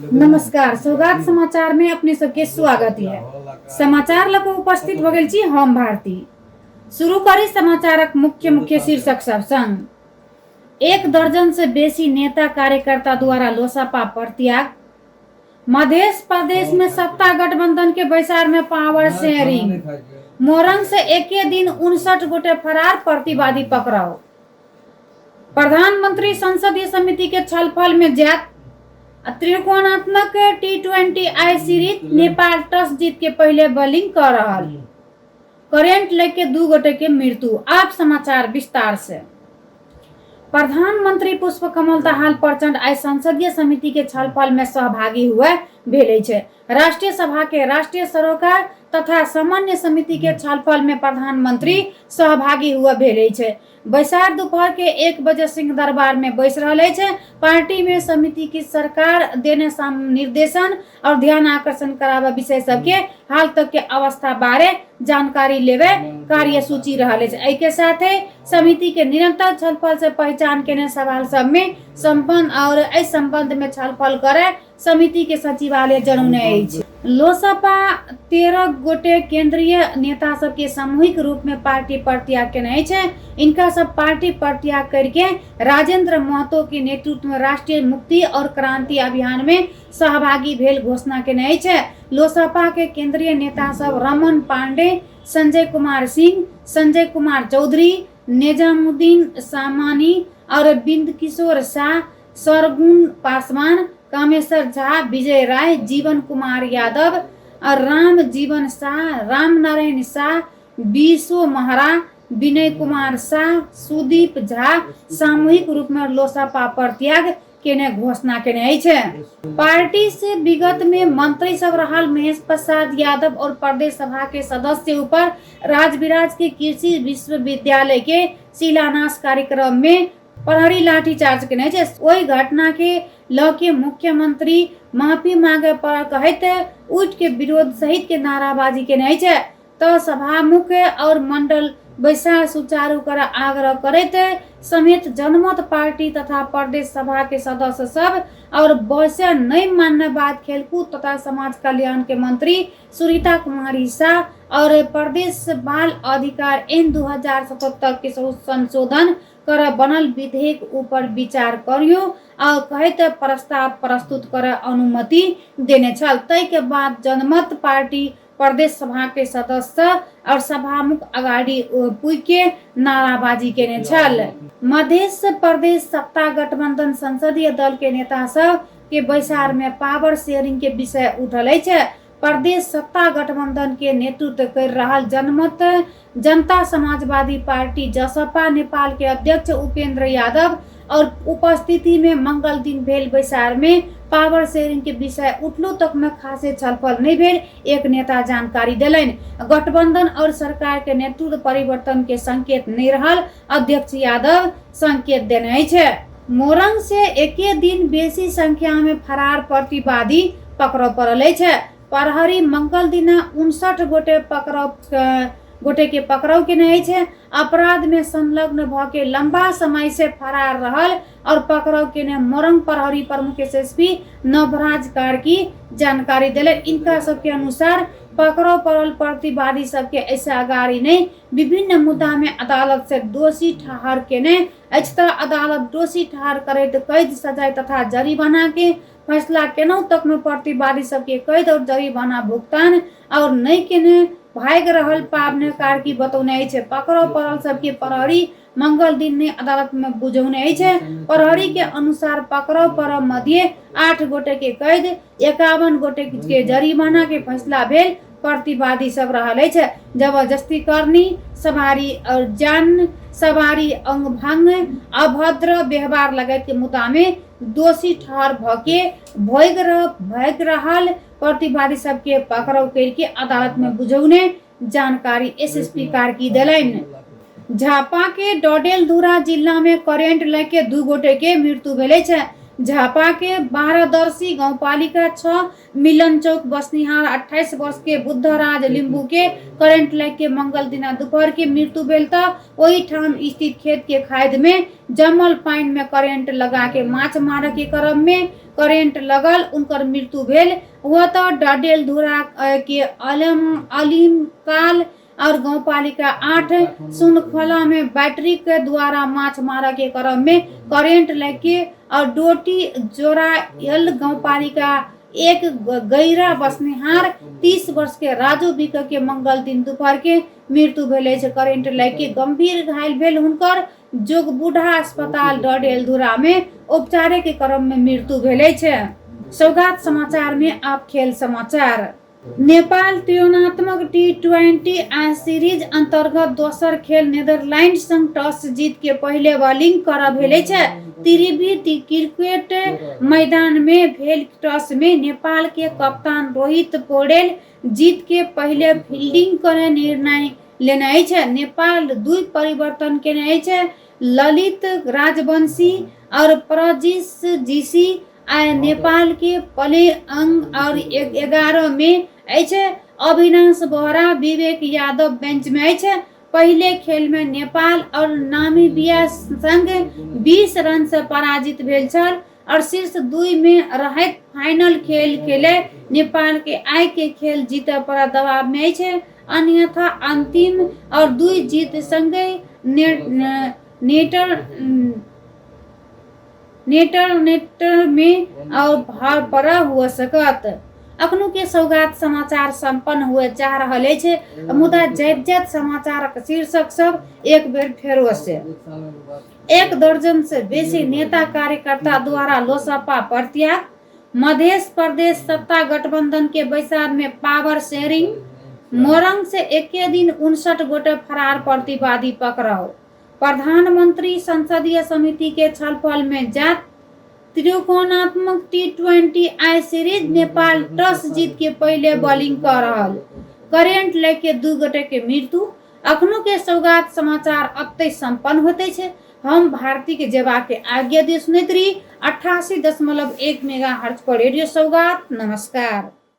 नमस्कार, सौगात समाचार में अपने सबके स्वागत है। समाचार लग उपस्थित हो गई छी हम भारती। शुरू करी समाचारक मुख्य शीर्षक सब संग। 1 दर्जन से बेसी नेता कार्यकर्ता द्वारा लोसपा परित्याग। मध्य प्रदेश में सत्ता गठबंधन के बैसार में पावर शेयरिंग। मोरंग से एक दिन 59 गोटे फरार, प्रतिवादी पकड़ाओ। प्रधानमंत्री संसदीय समिति के छलफल में जात। त्रिकोणात्मक T20 आई सीरीज, नेपाल टॉस जीत के पहले बॉलिंग कर रहा। करेंट लेके 2 गोटे के मृत्यु। आप समाचार विस्तार से। प्रधानमंत्री पुष्पकमल दाहाल प्रचंड आई संसदीय समिति के छलफल में सहभागी हुए भेले छे। राष्ट्रीय सभा के राष्ट्रीय सरोकार तथा सामान्य समिति के छलफल में प्रधानमंत्री सहभागी हुआ भेले छे। बैसार दोपहर के 1 बजे सिंह दरबार में बैस रहे छे। पार्टी में समिति की सरकार देने निर्देशन और ध्यान आकर्षण करावा विषय सबके हाल तक के अवस्था बारे जानकारी लेवे कार्यसूची रहले छे। एके साथे समिति के निरंतर छलफल से पहचान के सवाल सब में संपन्न और इस संबंध में छलफल करे समिति के सचिवालय जनौने छे। लोसपा 13 गोटे केंद्रीय नेता सब के सामूहिक रूप में पार्टी परित्याग केने छे। इनका सब पार्टी परित्याग करके राजेंद्र महतो के नेतृत्व में राष्ट्रीय मुक्ति और क्रांति अभियान में सहभागी भेल घोषणा केने छे। लोसपा के केंद्रीय नेता सब रमन पांडे, संजय कुमार सिंह, संजय कुमार चौधरी, निजामुद्दीन सामानी और बिंद किशोर शाह, सरगुन पासवान, कामेश्वर झा, विजय राय, जीवन कुमार यादव और राम जीवन शाह, राम नारायण शाह, बीसो महरा, विनय कुमार शाह, सुदीप झा सामूहिक रूप में लोसपा परित्याग केने घोषणा केने छे। पार्टी से विगत में मंत्री सब रहल महेश प्रसाद यादव और प्रदेश सभा के सदस्य ऊपर राजविराज के कृषि विश्वविद्यालय के शिलान्यास कार्यक्रम में प्रहरी लाठीचार्ज केने छे। वही घटना के लके मुख्यमंत्री माफी मांगे पर कहते उठ के विरोध सहित के नाराबाजी केने छे। तो सभामुख और मंडल बैसार सुचारू कर आग्रह करते समेत जनमत पार्टी तथा प्रदेश सभा के सदस्य सब और वैसे नहीं मानने बाद खेलकूद तथा समाज कल्याण के मंत्री सुरीता कुमारी शाह और प्रदेश बाल अधिकार ऐन 2077 के संशोधन कर बनल विधेयक ऊपर विचार करियो और कहते प्रस्ताव प्रस्तुत कर अनुमति देने छल। तय के बाद जनमत पार्टी प्रदेश सभा के सदस्य और सभामुख अगाडि पुगे नाराबाजी केने छल। मध्य प्रदेश सत्ता गठबंधन संसदीय दल के नेता सब के बैसार में पावर शेयरिंग के विषय उठल छे। प्रदेश सत्ता गठबंधन के नेतृत्व कर रहा जनमत जनता समाजवादी पार्टी जसपा नेपाल के अध्यक्ष उपेंद्र यादव और उपस्थिति में मंगल दिन भेल बैसार में पावर शेयरिंग के विषय उठलो तक में खासे छलफल नहीं भेल एक नेता जानकारी दिलन। गठबंधन और सरकार के नेतृत्व परिवर्तन के संकेत नहीं रहल अध्यक्ष यादव संकेत देने छे। मोरंग से एक दिन बेसी संख्या में फरार प्रतिवादी पकड़ पड़ल छे। प्रहरी मंगल दिन 59 गोटे के पकड़ाव केने छे। अपराध में संलग्न भ के लंबा समय से फरार रहल और पकड़ाव केने मोरंग प्रहरी प्रमुख एसएसपी नवराज कार्की जानकारी दिले। इनका सबके अनुसार पकड़ाव पड़ल प्रतिवादी सबके ऐसा अगाड़ी नहीं विभिन्न मुद्दा में अदालत से दोषी ठहर केने अछता अदालत दोषी ठहर करे तो कैद सजाए तथा जरिमाना के फैसला केनौ तक में प्रतिवादी सबके कैद और जरिमाना भुगतान और नहीं केने भाग रहल पावने कार्की बतौने छे। पकड़ो पड़ल सबके प्रहरी मंगल दिन ने अदालत में बुझौने छे। प्रहरी के अनुसार पकड़ो पर मध्य 8 गोटे के कैद 51 गोटे के जरिमाना के फैसला भेल प्रतिवादी सब रहले छे। जबरदस्ती करनी सवारी और जान सवारी अंग भंग अभद्र व्यवहार लगे के मुद्दा में दोषी ठहर भके भोग रहल प्रतिवादी सबके पकड़ाव करके अदालत में बुझौने जानकारी एसएसपी कार्की दिलन। झापा के डोडेलधुरा जिला में करेंट लेके 2 गोटे के मृत्यु भेले छे। झापा के 12 गाउँपालिका 6 मिलन चौक बस्निहार 28 वर्ष के बुद्धराज लिम्बू के करेंट लग के मंगल दिना दोपहर के मृत्यु भेल त वही ठाम स्थित खेत के खाद में जमल पानी में करेंट लगा के माछ मारे के क्रम में करेंट लगल उनकर मृत्यु भेल। हुआ तो डडेलधुरा के अलीमकाल और गाउँपालिका 8 सुनखोला में बैटरी के द्वारा माछ मारा के क्रम में करेंट लग के और डोटी जोरायल गाउँपालिका 1 गैरा बस्निहार 30 वर्ष के राजू बिक के मंगल दिन दोपहर के मृत्यु भेले छे। करेंट लग के गंभीर घायल भेल हुनकर जोगबुढ़ा अस्पताल डडेलधुरा में उपचार के क्रम में मृत्यु भेले छे। सौगात समाचार में आप खेल समाचार। नेपाल त्रिकोणात्मक T20 सीरीज अंतर्गत दोसर खेल नीदरलैंड संग टॉस जीत के पहले बॉलिंग कर भेले छे। त्रिवेणी क्रिकेट मैदान में भेल टॉस में नेपाल के कप्तान रोहित पौडेल जीत के पहले फील्डिंग करे निर्णय लेने छे। नेपाल 2 परिवर्तन केने छे। ललित राजवंशी और प्रजिस जीसी आय नेपाल के पले अंग और 11 में ऐसे अविनाश बोहरा विवेक यादव बेंच में ऐसे। पहले खेल में नेपाल और नामीबिया संग 20 रन से पराजित भेल छल और शीर्ष 2 में रहत फाइनल खेल खेले नेपाल के आय के खेल जीते पर दबाव में ऐसे। अन्यथा अंतिम और 2 जीत संगे नेटर में और भार पड़ा हुआ सकत। अखनू के सौगात समाचार संपन्न हुए जा रहे छे। मुदा जैत समाचार शीर्षक सब एक बेर फेरो से 1 दर्जन से बेसी नेता कार्यकर्ता द्वारा लोसपा प्रत्याग। मध्य प्रदेश सत्ता गठबंधन के बैसार में पावर शेयरिंग। मोरंग से एक दिन 59 गोटे फरार प्रतिवादी पकड़ाओ। प्रधानमंत्री संसदीय समिति के छलफल में जात। त्रिकोणात्मक T20 सीरीज नेपाल टॉस जीत के पहले बॉलिंग कर रहल। करेंट लेके 2 गोटे के मृत्यु। अखनू के सौगात समाचार अत्ते संपन्न होते छे। हम भारती के जेबा के आज्ञा दी सुनैत रही 88.1 मेगाहर्ट्ज पर रेडियो सौगात। नमस्कार।